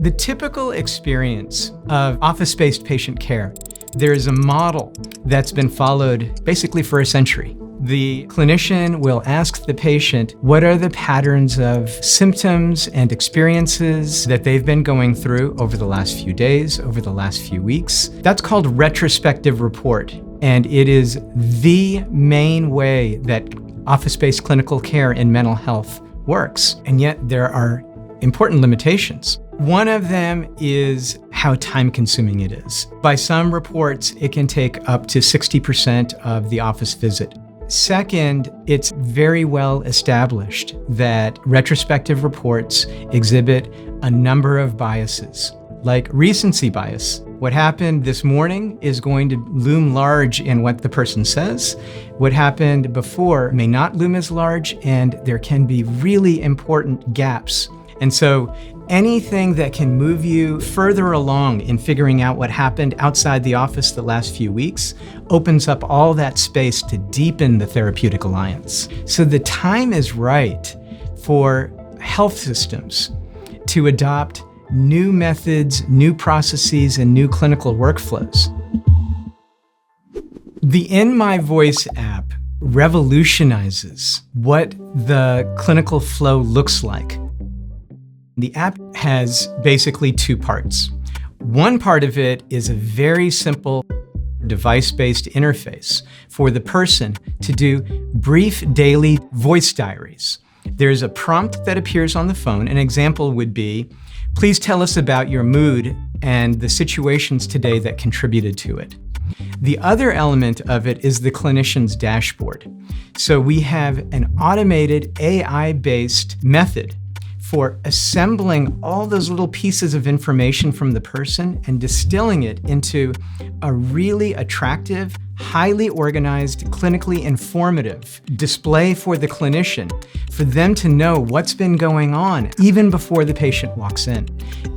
The typical experience of office-based patient care, there is a model that's been followed basically for a century. The clinician will ask the patient, what are the patterns of symptoms and experiences that they've been going through over the last few days, over the last few weeks? That's called retrospective report, and it is the main way that office-based clinical care in mental health works. And yet there are important limitations. One of them is how time-consuming it is. By some reports, it can take up to 60% of the office visit. Second, it's very well established that retrospective reports exhibit a number of biases, like recency bias. What happened this morning is going to loom large in what the person says. What happened before may not loom as large, and there can be really important gaps. And so anything that can move you further along in figuring out what happened outside the office the last few weeks opens up all that space to deepen the therapeutic alliance. So the time is right for health systems to adopt new methods, new processes, and new clinical workflows. The inMyVoice app revolutionizes what the clinical flow looks like. The app has basically two parts. One part of it is a very simple device-based interface for the person to do brief daily voice diaries. There's a prompt that appears on the phone. An example would be, please tell us about your mood and the situations today that contributed to it. The other element of it is the clinician's dashboard. So we have an automated AI-based method for assembling all those little pieces of information from the person and distilling it into a really attractive, highly organized, clinically informative display for the clinician, for them to know what's been going on even before the patient walks in.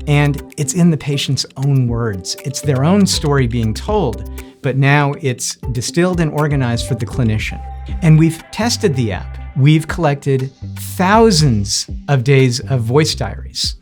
And it's in the patient's own words. It's their own story being told, but now it's distilled and organized for the clinician. And we've tested the app. We've collected thousands of days of voice diaries,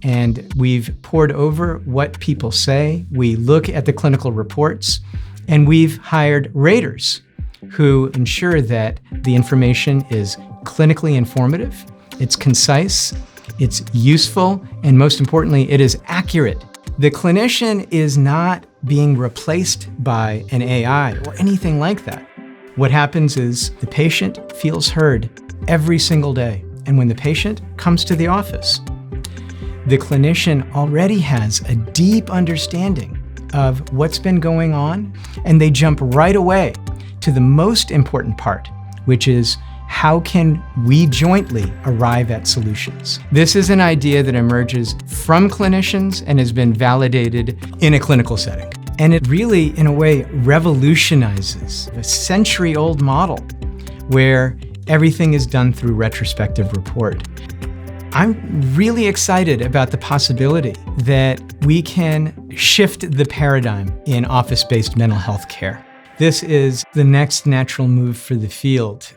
and we've poured over what people say. We look at the clinical reports, and we've hired raters who ensure that the information is clinically informative, it's concise, it's useful, and most importantly, it is accurate. The clinician is not being replaced by an AI or anything like that. What happens is the patient feels heard every single day. And when the patient comes to the office, the clinician already has a deep understanding of what's been going on, and they jump right away to the most important part, which is how can we jointly arrive at solutions? This is an idea that emerges from clinicians and has been validated in a clinical setting. And it really, in a way, revolutionizes a century-old model where everything is done through retrospective report. I'm really excited about the possibility that we can shift the paradigm in office-based mental health care. This is the next natural move for the field.